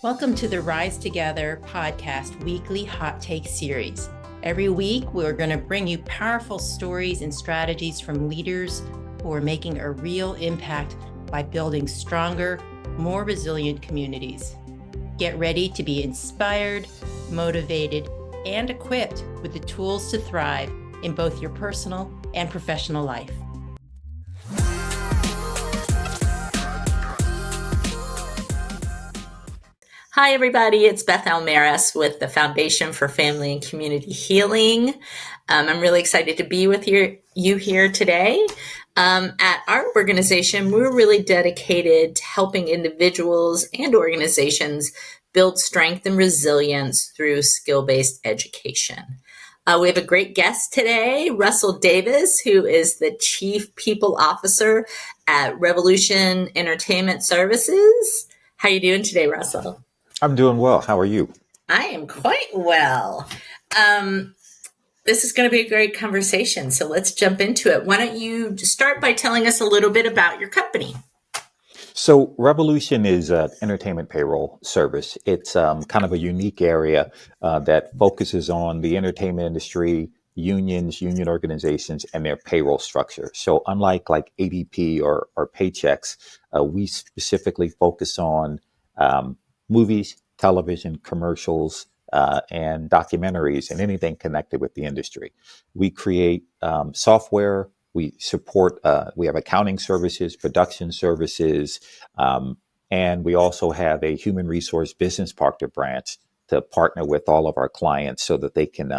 Welcome to the Rise Together podcast weekly hot take series. Every week, we're going to bring you powerful stories and strategies from leaders who are making a real impact by building stronger, more resilient communities. Get ready to be inspired, motivated, and equipped with the tools to thrive in both your personal and professional life. Hi, everybody. It's Beth Almaris with the Foundation for Family and Community Healing. I'm really excited to be with you here today. At our organization, we're really dedicated to helping individuals and organizations build strength and resilience through skill-based education. We have a great guest today, Russell Davis, who is the Chief People Officer at Revolution Entertainment Services. How are you doing today, Russell? I'm doing well. How are you? I am quite well. This is going to be a great conversation, so let's jump into it. Why don't you start by telling us a little bit about your company? So Revolution is an entertainment payroll service. It's kind of a unique area that focuses on the entertainment industry, unions, union organizations, and their payroll structure. So unlike like ADP or Paychecks, we specifically focus on movies, television, commercials, and documentaries and anything connected with the industry. We create software. We support, we have accounting services, production services, and we also have a human resource business partner branch to partner with all of our clients so that they can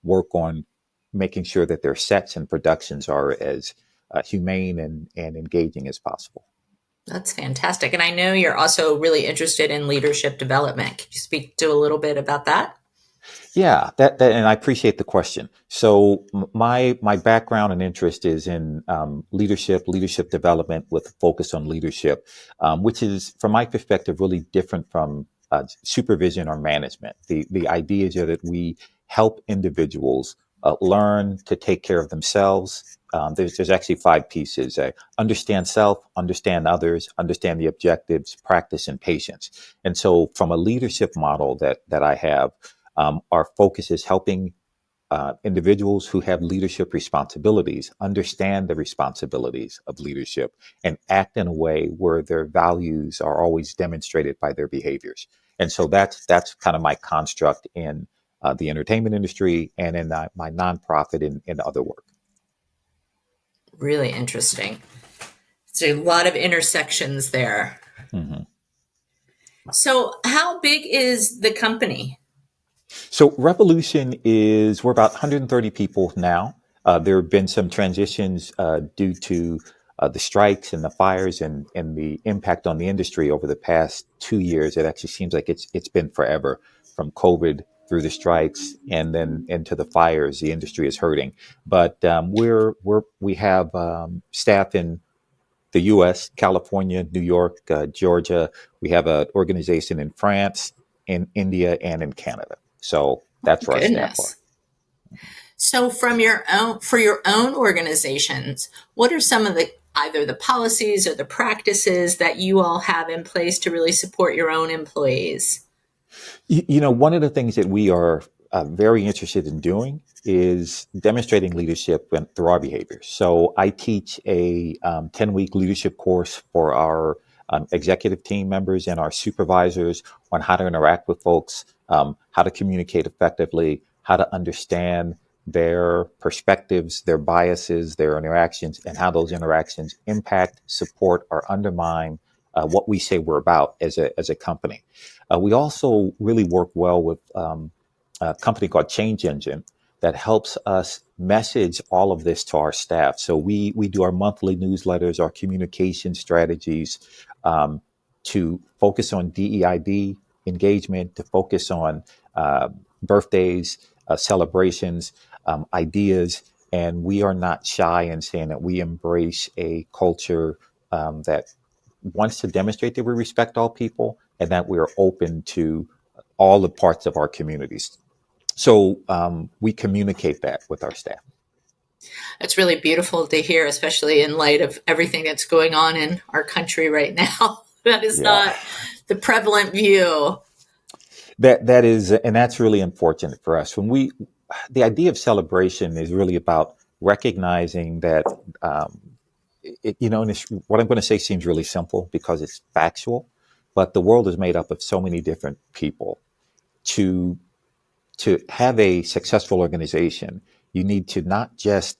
work on making sure that their sets and productions are as humane and engaging as possible. That's fantastic. And I know you're also really interested in leadership development. Could you speak to a little bit about that? Yeah, that and I appreciate the question. So my background and interest is in leadership development with a focus on leadership, which is, from my perspective, really different from supervision or management. The idea is that we help individuals learn to take care of themselves. There's actually 5 pieces: understand self, understand others, understand the objectives, practice, and patience. And so, from a leadership model that I have. Our focus is helping individuals who have leadership responsibilities understand the responsibilities of leadership and act in a way where their values are always demonstrated by their behaviors. And so that's kind of my construct in the entertainment industry and in my nonprofit and other work. Really interesting. There's a lot of intersections there. Mm-hmm. So how big is the company? So Revolution we're about 130 people now. There have been some transitions due to the strikes and the fires and the impact on the industry over the past 2 years. It actually seems like it's been forever, from COVID through the strikes and then into the fires. The industry is hurting, but we have staff in the U.S., California, New York, Georgia. We have an organization in France, in India, and in Canada. So that's where our staff are. So for your own organizations, what are some of either the policies or the practices that you all have in place to really support your own employees? One of the things that we are very interested in doing is demonstrating leadership through our behaviors. So I teach a 10-week leadership course for our executive team members and our supervisors on how to interact with folks, how to communicate effectively, how to understand their perspectives, their biases, their interactions, and how those interactions impact, support, or undermine what we say we're about as a company. We also really work well with a company called Change Engine that helps us message all of this to our staff. So we do our monthly newsletters, our communication strategies, to focus on DEIB engagement, to focus on birthdays, celebrations, ideas. And we are not shy in saying that we embrace a culture that wants to demonstrate that we respect all people and that we are open to all the parts of our communities. So we communicate that with our staff. It's really beautiful to hear, especially in light of everything that's going on in our country right now. That is Yeah. not the prevalent view. That is, and that's really unfortunate for us. The idea of celebration is really about recognizing that, and what I'm going to say seems really simple because it's factual, but the world is made up of so many different people. To have a successful organization, you need to not just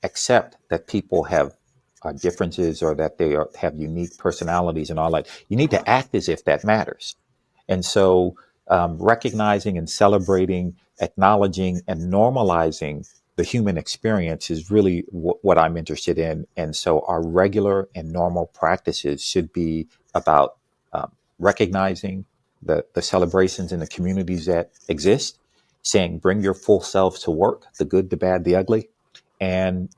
accept that people have differences or that have unique personalities and all that. You need to act as if that matters. And so, recognizing and celebrating, acknowledging, and normalizing the human experience is really what I'm interested in. And so, our regular and normal practices should be about recognizing the celebrations in the communities that exist, saying, bring your full selves to work, the good, the bad, the ugly, and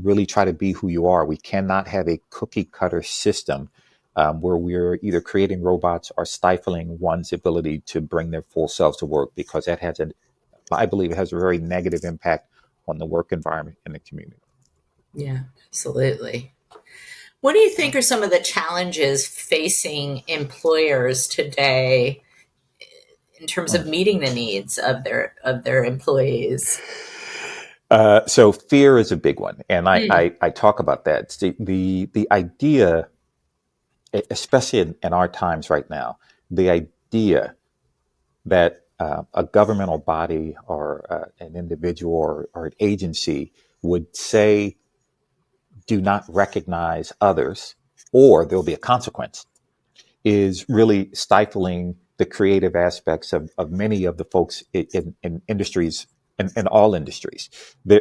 really try to be who you are. We cannot have a cookie cutter system where we're either creating robots or stifling one's ability to bring their full selves to work, because I believe it has a very negative impact on the work environment and the community. Yeah, absolutely. What do you think are some of the challenges facing employers today in terms of meeting the needs of their employees? So fear is a big one, and Mm. I talk about that. It's the idea, especially in our times right now, the idea that a governmental body or an individual or an agency would say, do not recognize others or there'll be a consequence, is really stifling the creative aspects of many of the folks in industries, in all industries.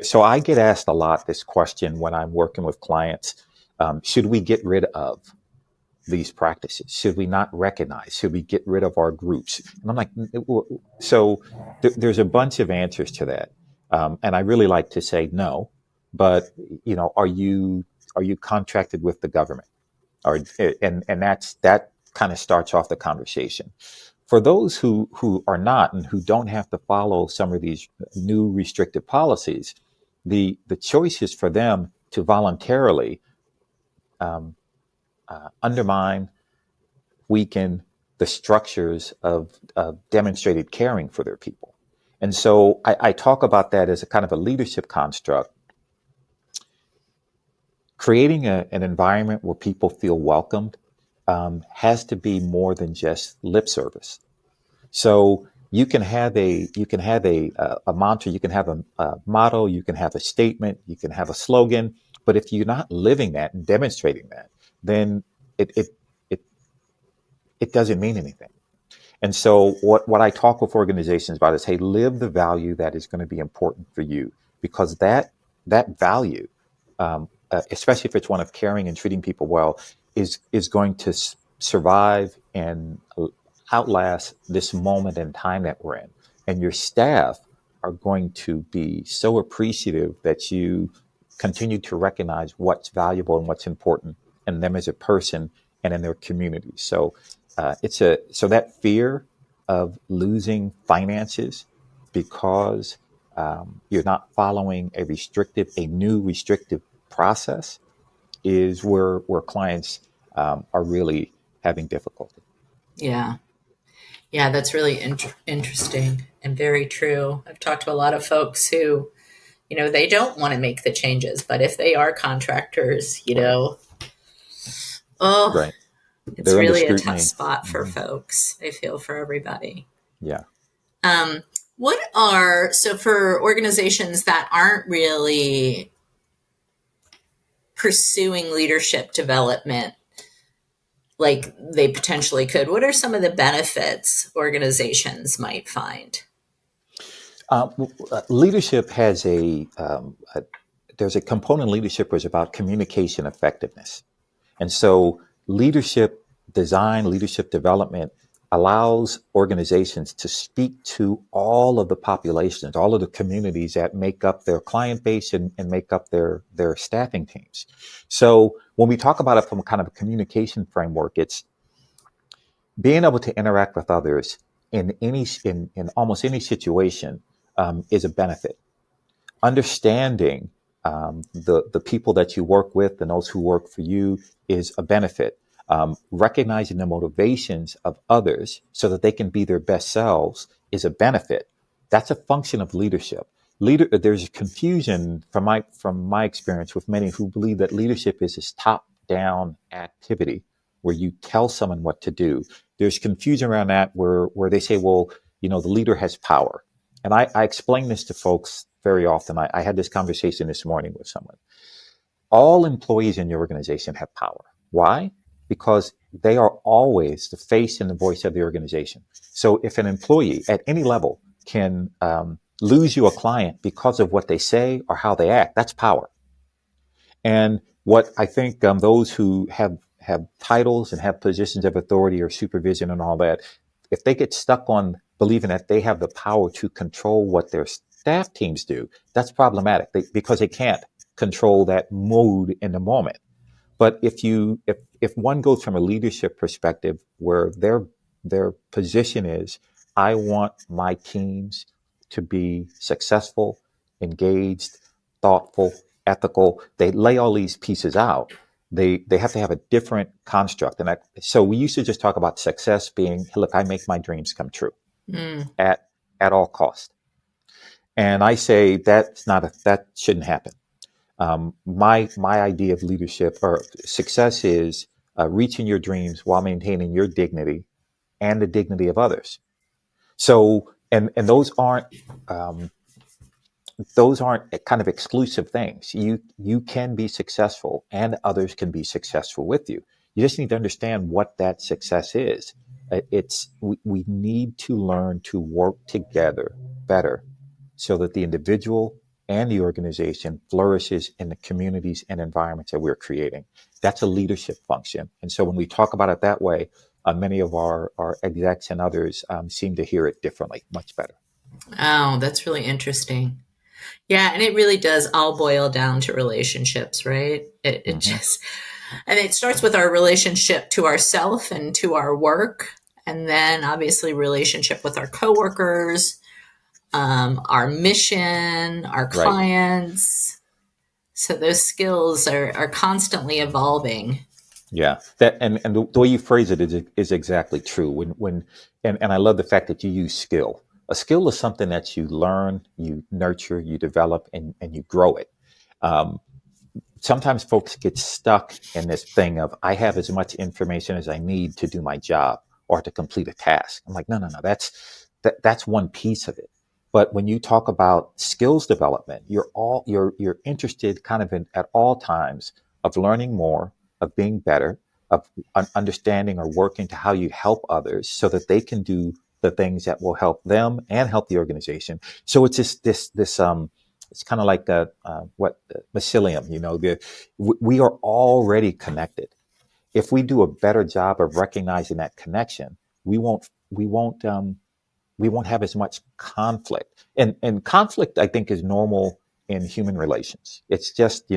So I get asked a lot this question when I'm working with clients. Should we get rid of these practices? Should we not recognize? Should we get rid of our groups? And I'm like, so there's a bunch of answers to that. And I really like to say no, but are you contracted with the government? Or, and that kind of starts off the conversation. For those who are not and who don't have to follow some of these new restrictive policies, the choice is for them to voluntarily undermine, weaken the structures of demonstrated caring for their people. And so I talk about that as a kind of a leadership construct, creating an environment where people feel welcomed has to be more than just lip service. So you can have a mantra, you can have a motto, you can have a statement, you can have a slogan, but if you're not living that and demonstrating that, then it it it, it doesn't mean anything. And so what I talk with organizations about is, hey, live the value that is going to be important for you, because that value, especially if it's one of caring and treating people well, is going to survive and outlast this moment in time that we're in. And your staff are going to be so appreciative that you continue to recognize what's valuable and what's important in them as a person and in their community. So so that fear of losing finances because you're not following a new restrictive process is where clients are really having difficulty. Yeah. Yeah, that's really interesting and very true. I've talked to a lot of folks who, they don't want to make the changes, but if they are contractors, Right. oh, Right. it's They're under really a tough scrutiny. spot for Hmm. folks. I feel for everybody. Yeah. Um, so for organizations that aren't really pursuing leadership development like they potentially could, what are some of the benefits organizations might find? Leadership has there's a component in leadership which is about communication effectiveness. And so leadership design, leadership development allows organizations to speak to all of the populations, all of the communities that make up their client base and make up their staffing teams. So when we talk about it from a kind of a communication framework, it's being able to interact with others in almost any situation is a benefit. Understanding the people that you work with and those who work for you is a benefit. Recognizing the motivations of others so that they can be their best selves is a benefit. That's a function of leadership. There's confusion from my experience with many who believe that leadership is this top-down activity where you tell someone what to do. There's confusion around that where they say, well, the leader has power. And I explain this to folks very often. I had this conversation this morning with someone. All employees in your organization have power. Why? Because they are always the face and the voice of the organization. So if an employee at any level can lose you a client because of what they say or how they act, that's power. And what I think those who have titles and have positions of authority or supervision and all that, if they get stuck on believing that they have the power to control what their staff teams do, that's problematic because they can't control that mood in the moment. But if one goes from a leadership perspective where their position is, I want my teams to be successful, engaged, thoughtful, ethical. They lay all these pieces out. They have to have a different construct. So we used to just talk about success being, look, I make my dreams come true at all cost. And I say that shouldn't happen. My idea of leadership or success is reaching your dreams while maintaining your dignity and the dignity of others. So, and those aren't kind of exclusive things. You can be successful and others can be successful with you. You just need to understand what that success is. We need to learn to work together better so that the individual and the organization flourishes in the communities and environments that we're creating. That's a leadership function. And so when we talk about it that way, many of our execs and others seem to hear it differently, much better. Oh, that's really interesting. Yeah, and it really does all boil down to relationships, right? It just, and it starts with our relationship to ourself and to our work, and then obviously relationship with our coworkers, our mission, our clients. So those skills are constantly evolving. Yeah, that and the way you phrase it is exactly true. And I love the fact that you use skill. A skill is something that you learn, you nurture, you develop, and you grow it. Sometimes folks get stuck in this thing of I have as much information as I need to do my job or to complete a task. I'm like, no. That's one piece of it. But when you talk about skills development, you're interested kind of at all times of learning more, of being better, of understanding or working to how you help others so that they can do the things that will help them and help the organization. So it's this it's kind of like what mycelium, we are already connected. If we do a better job of recognizing that connection, we won't have as much conflict. And conflict, I think, is normal in human relations. It's just,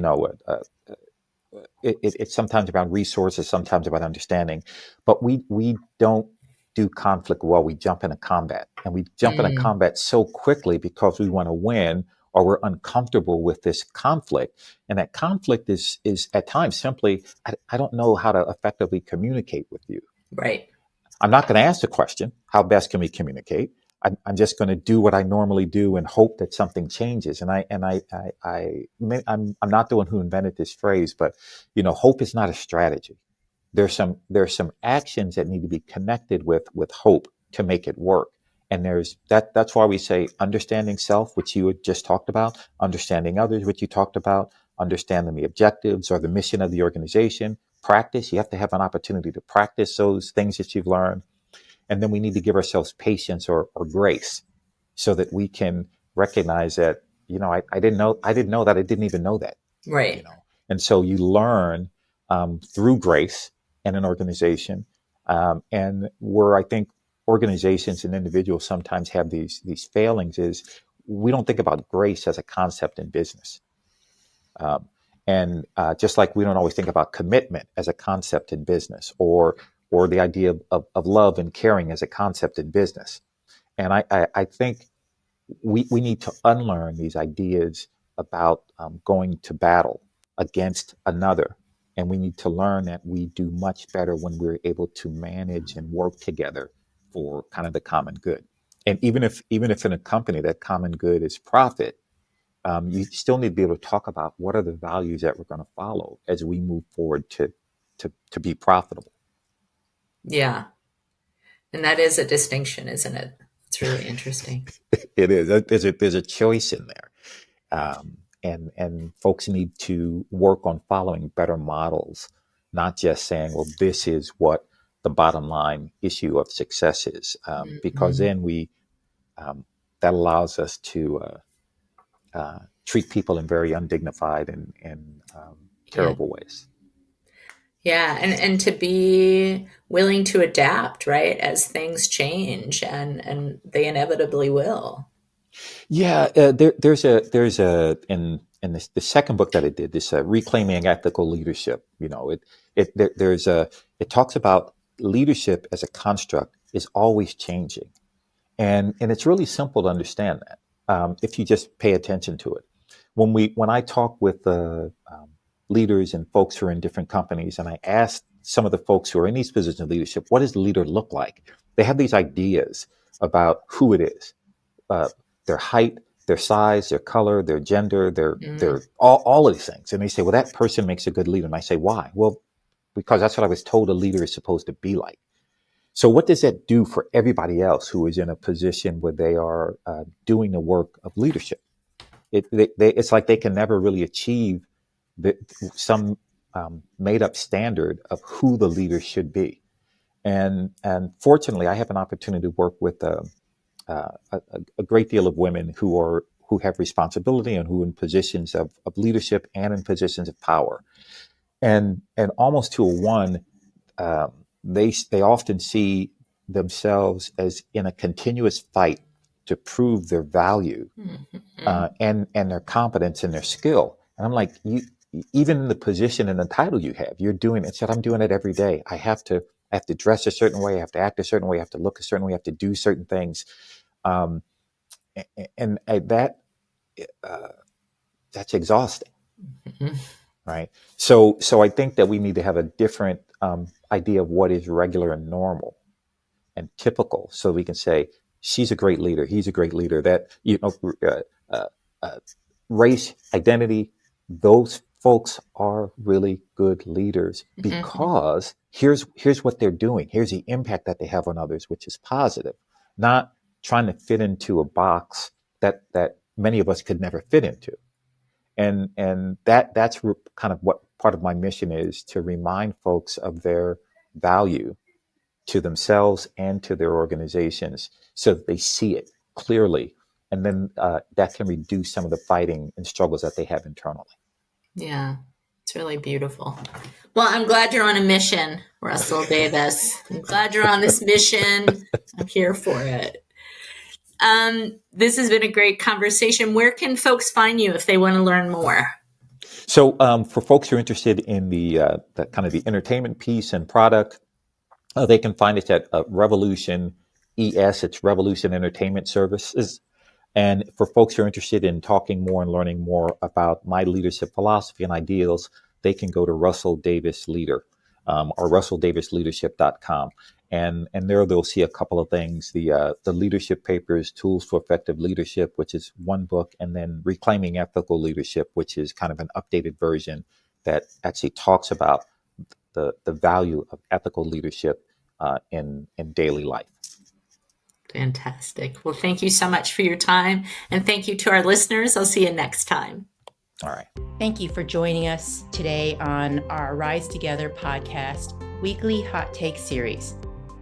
it's sometimes about resources, sometimes about understanding, but we don't do conflict well. We jump into combat, and we jump into combat so quickly because we want to win or we're uncomfortable with this conflict. And that conflict is at times simply, I don't know how to effectively communicate with you. Right. I'm not going to ask the question, how best can we communicate? I'm just going to do what I normally do and hope that something changes. And I'm not the one who invented this phrase, but hope is not a strategy. There's some actions that need to be connected with hope to make it work. And that's why we say understanding self, which you had just talked about, understanding others, which you talked about, understanding the objectives or the mission of the organization. Practice. You have to have an opportunity to practice those things that you've learned. And then we need to give ourselves patience or grace so that we can recognize that, I didn't know that I didn't even know that. Right. And so you learn through grace in an organization. And where I think organizations and individuals sometimes have these failings is we don't think about grace as a concept in business. And just like we don't always think about commitment as a concept in business or the idea of love and caring as a concept in business. And I think we need to unlearn these ideas about going to battle against another And we need to learn that we do much better when we're able to manage and work together for kind of the common good. And even if in a company that common good is profit, you still need to be able to talk about what are the values that we're going to follow as we move forward to be profitable. Yeah. And that is a distinction, isn't it? It's really interesting. It is. There's a choice in there. And folks need to work on following better models, not just saying, well, this is what the bottom line issue of success is, because then that allows us to treat people in very undignified and terrible ways. Yeah, and to be willing to adapt, right, as things change, and they inevitably will. Yeah, there's a in this the second book that I did, this reclaiming ethical leadership. It talks about leadership as a construct is always changing, and it's really simple to understand that if you just pay attention to it. When I talk with leaders and folks who are in different companies, and I ask some of the folks who are in these positions of leadership, what does the leader look like? They have these ideas about who it is. Their height, their size, their color, their gender, their all of these things. And they say, well, that person makes a good leader. And I say, why? Well, because that's what I was told a leader is supposed to be like. So what does that do for everybody else who is in a position where they are doing the work of leadership? It's like they can never really achieve some made up standard of who the leader should be. And fortunately, I have an opportunity to work with a great deal of women who have responsibility and who are in positions of leadership and in positions of power, and almost to a one, they often see themselves as in a continuous fight to prove their value and their competence and their skill. And I'm like, even in the position and the title you have, you're doing it. So I'm doing it every day. I have to dress a certain way. I have to act a certain way. I have to look a certain way. I have to do certain things. And that's exhausting, right? So I think that we need to have a different idea of what is regular and normal and typical, so we can say she's a great leader, he's a great leader. That race, identity, those folks are really good leaders because here's what they're doing. Here's the impact that they have on others, which is positive, not trying to fit into a box that many of us could never fit into. And that's kind of what part of my mission is, to remind folks of their value to themselves and to their organizations so that they see it clearly. And then that can reduce some of the fighting and struggles that they have internally. Yeah, it's really beautiful. Well, I'm glad you're on a mission, Russell Davis. I'm glad you're on this mission. I'm here for it. This has been a great conversation. Where can folks find you if they want to learn more? So for folks who are interested in the kind of the entertainment piece and product, they can find us at Revolution ES. It's Revolution Entertainment Services. And for folks who are interested in talking more and learning more about my leadership philosophy and ideals, they can go to Russell Davis Leader or russelldavisleadership.com. And there they'll see a couple of things: the leadership papers, Tools for Effective Leadership, which is one book, and then Reclaiming Ethical Leadership, which is kind of an updated version that actually talks about the value of ethical leadership in daily life. Fantastic. Well, thank you so much for your time. And thank you to our listeners. I'll see you next time. All right. Thank you for joining us today on our Rise Together podcast weekly hot take series.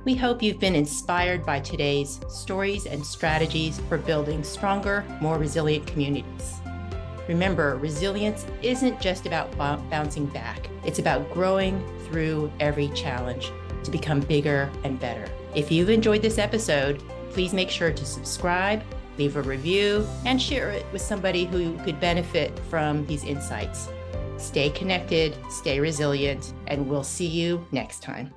We hope you've been inspired by today's stories and strategies for building stronger, more resilient communities. Remember, resilience isn't just about bouncing back. It's about growing through every challenge to become bigger and better. If you've enjoyed this episode, please make sure to subscribe, leave a review, and share it with somebody who could benefit from these insights. Stay connected, stay resilient, and we'll see you next time.